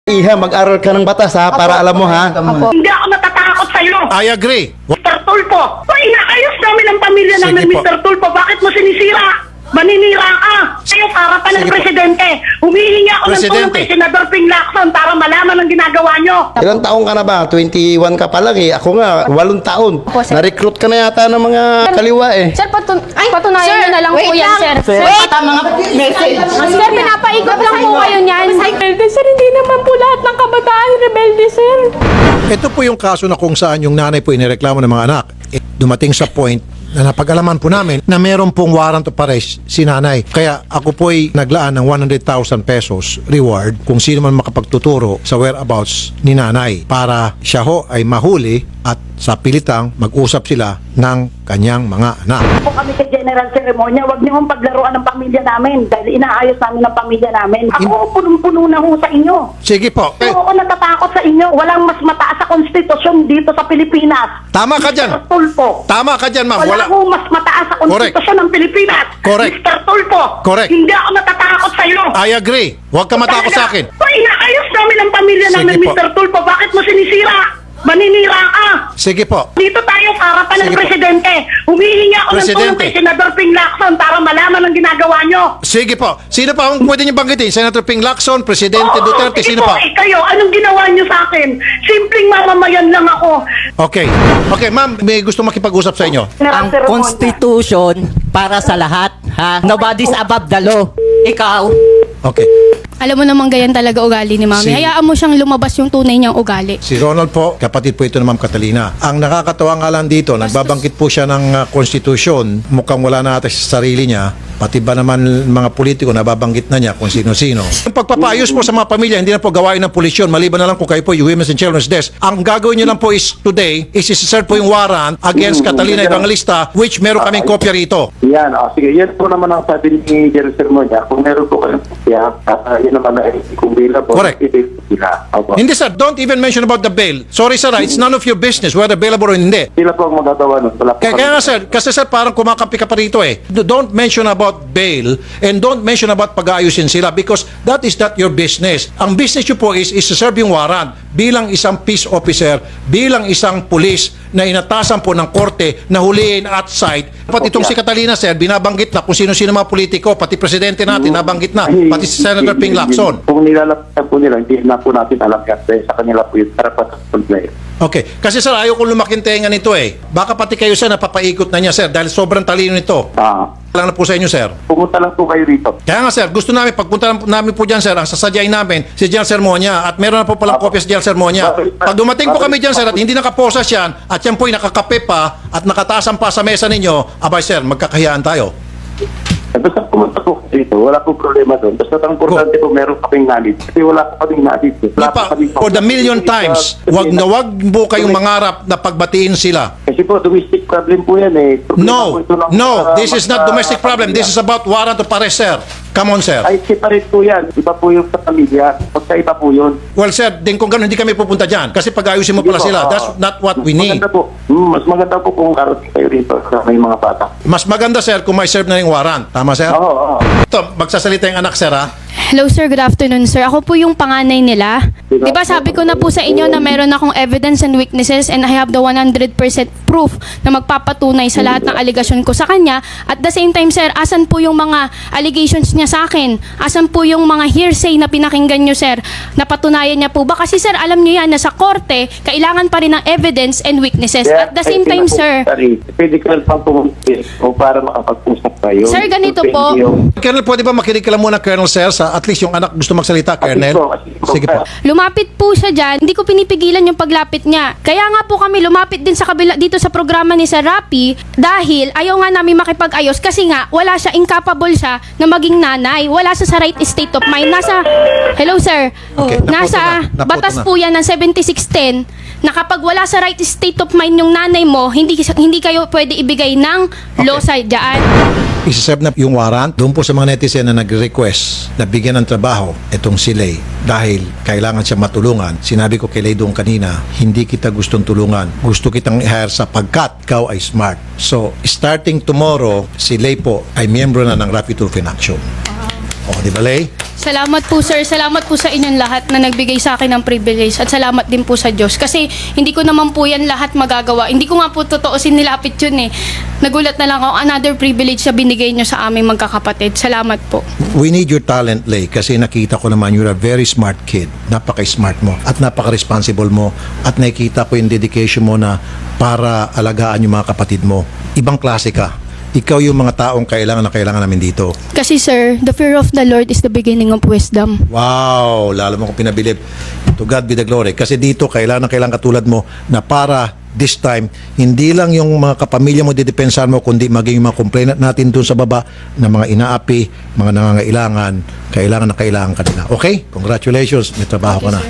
Iha, mag-aral ka ng batas ha, para alam mo ha. Hindi ako natatakot sa iyo. I agree. Mr. Tulfo, inaayos namin ang pamilya namin, Sige po. Mr. Tulfo. Bakit mo sinisira? Maninira ka. Kayo para pa ng Sige po. presidente. Humihingi ako ng tulong Presidente. kay Senador Ping Lacson para malaman ang ginagawa nyo. Ilang taong ka na ba? 21 ka pa lang eh. Ako nga, 8 taon. Opo, sir. Na-recruit ka na yata ng mga kaliwa eh. Sir, patunayan nyo na lang po yan, sir. Sir, pinapaikot lang po kayo niyan. Sir, hindi naman po lahat ng kabataan rebelde, sir. Ito po yung kaso na kung saan yung nanay po inireklamo ng mga anak. Dumating sa point na napag-alaman po namin na meron pong warrant of arrest si nanay. Kaya ako po ay naglaan ng 100,000 pesos reward kung sino man makapagtuturo sa whereabouts ni nanay para siya ho ay mahuli at sa pilitang mag-usap sila ng kanyang mga anak. Po kami sa General Ceremonia, huwag niyo mong paglaruan ng pamilya namin dahil inaayos namin ang pamilya namin. Ako punong-puno na ho sa inyo. Sige po. Pero ako natatakot sa inyo. Walang mas mataas sa konstitusyon dito sa Pilipinas. Tama ka dyan. Mr. Tulfo. Tama ka dyan, ma'am. Wala ho mas mataas sa konstitusyon ng Pilipinas. Correct. Mr. Tulfo. Correct. Hindi ako natatakot sa iyo. I agree. Huwag ka matakot sa akin. Inaayos namin ang pamilya Sige namin, po. Mr. Tulfo. Bakit mo sinisira? Maninira ka. Sige po. Dito tayo para pa ng Sige po. presidente. Humihingi ako ng tulong Presidente. kay Senador Ping Lacson para malaman ang ginagawa nyo. Sige po. Sino pa ang pwede niyo banggitin? Senator Ping Lacson, Presidente Duterte, sige sino po, pa? Kayo, anong ginawa nyo sa akin? Simpleng mamamayan lang ako. Okay. Okay, ma'am, may gusto makipag-usap sa inyo. Ang Constitution para sa lahat, ha? Nobody's above the law. Ikaw. Okay. Alam mo naman ganyan talaga ugali ni Mami. Si- Hayaan mo siyang lumabas yung tunay niyang ugali. Si Ronald po, kapatid po ito ng Ma'am Catalina. Ang nakakatawa nga lang dito, nagbabangkit po siya ng konstitusyon, mukhang wala na ata sa sarili niya, pati ba naman mga politiko nababanggit na niya kung sino-sino. Yung pagpapayos po sa mga pamilya, hindi na po gawain ng pulisyon, maliban na lang kung kayo po yung Women's and Children's Desk. Ang gagawin niyo lang po is today, is isi-serve po yung warrant against Catalina Evangelista, which meron kaming kopya rito. Yan, sige. Yan po naman ang sabi ni General Sermonia. Kung meron po kayong yan, yun naman na kung bila po. Correct. Sila. Opo. Hindi sir, don't even mention about the bail. Sorry sir, it's none of your business whether bailable or hindi. Sila po ang magagawa nun. Wala po Kaya nga sir, kasi sir parang kumakampi ka pa rito eh. Don't mention about bail and don't mention about pag-aayusin sila because that is not your business. Ang business nyo po is to serve yung warrant bilang isang peace officer, bilang isang police na inatasan po ng korte na huliin at cite. Pati itong si Catalina sir, binabanggit na kung sino-sino mga politiko, pati presidente natin, nabanggit na, pati si Senator Ping Lacson. Kung nilalapit po nila, hindi na po natin alam kasi sa kanila po yung karapatan sa player. Okay. Kasi sir, ayaw kong lumaking tenga nito eh. Baka pati kayo sir, napapaikot na niya sir dahil sobrang talino nito. Lang na po sa inyo sir. Pumunta lang po kayo rito. Kaya nga sir, gusto namin, pagpunta namin po dyan sir, ang sasadyain namin, si General Sermonia at meron na po palang kopya si General Sermonia. Pag dumating po kami dyan sir at hindi nakaposas yan at yan po'y nakakape pa at nakatasan pa sa mesa ninyo, abay sir, magkakahiyaan tayo. Basta pumunta po dito, wala po problema doon. Basta ang importante po, meron kaming knowledge. Kasi wala po kaming knowledge. Wala po kaming For the million times, wag na wag po kayong mangarap na pagbatiin sila. Kasi po, domestic problem po yan eh. Problema No, po ito lang no, sa this is not domestic problem. This is about warrant of arrest sir. Come on sir. Ay, separate po yan. Iba po yung sa pamilya. Pagkaiba po yun. Well sir, din kung gano'n hindi kami pupunta dyan kasi pag-ayusin mo pala sila. That's not what we need. Maganda po. Mas maganda po kung karating kayo rito sa may mga bata. Mas maganda sir kung may serve na yung warrant. Tama sir? Oo. Ito, magsasalita yung anak sir ha. Hello sir, good afternoon sir. Ako po yung panganay nila. Di ba sabi ko na po sa inyo na meron akong evidence and weaknesses and I have the 100% proof na magpapatunay sa lahat ng allegation ko sa kanya. At the same time sir, asan po yung mga allegations niya sa akin? Asan po yung mga hearsay na pinakinggan nyo sir? Napatunayan niya po ba? Kasi sir, alam nyo yan na sa korte, kailangan pa rin ng evidence and weaknesses. At the same time sir, Pwede ka lang pang pumuntis o para makapag-usap tayo. Sir, ganito po. Colonel, pwede ba makinig ka lang muna, Colonel Sir, sa at least yung anak gusto magsalita, Colonel? Sige po. lumapit po siya dyan, hindi ko pinipigilan yung paglapit niya. Kaya nga po kami lumapit din sa kabila dito sa programa ni Sir Rapi dahil ayaw nga namin makipag-ayos kasi nga wala siya, incapable siya na maging nanay. Wala siya sa right state of mind. Hello sir, Okay, nasa naputo batas na. po yan ng 7610 na kapag wala sa right state of mind yung nanay mo, hindi kayo pwede ibigay ng law side dyan. Isiserve na yung warrant doon po sa mga netizen na nag-request na bigyan ng trabaho itong si Lay dahil kailangan siya matulungan. Sinabi ko kay Lay doon kanina, hindi kita gustong tulungan. Gusto kitang i-hire sapagkat ikaw ay smart. So, starting tomorrow, si Lay po ay miyembro na ng Rapid Tulfo in Action. O, di ba Lay? Salamat po sir, salamat po sa inyong lahat na nagbigay sa akin ng privilege at salamat din po sa Diyos kasi hindi ko naman po yan lahat magagawa. Hindi ko nga po totoo sinilapit yun eh. Nagulat na lang ako, another privilege na binigay nyo sa aming magkakapatid. Salamat po. We need your talent, Lay, kasi nakita ko naman you're a very smart kid. Napaka-smart mo at napaka-responsible mo at nakikita ko yung dedication mo na para alagaan yung mga kapatid mo. Ibang klase ka. Ikaw yung mga taong kailangan namin dito. Kasi sir, the fear of the Lord is the beginning of wisdom. Wow! Lalo mo kong pinabilib. To God be the glory. Kasi dito, kailangan katulad mo na para this time, hindi lang yung mga kapamilya mo didepensahan mo, kundi maging yung mga complainant natin dun sa baba na mga inaapi, mga nangangailangan, kailangan na kailangan ka nila. Okay? Congratulations. May trabaho ka na.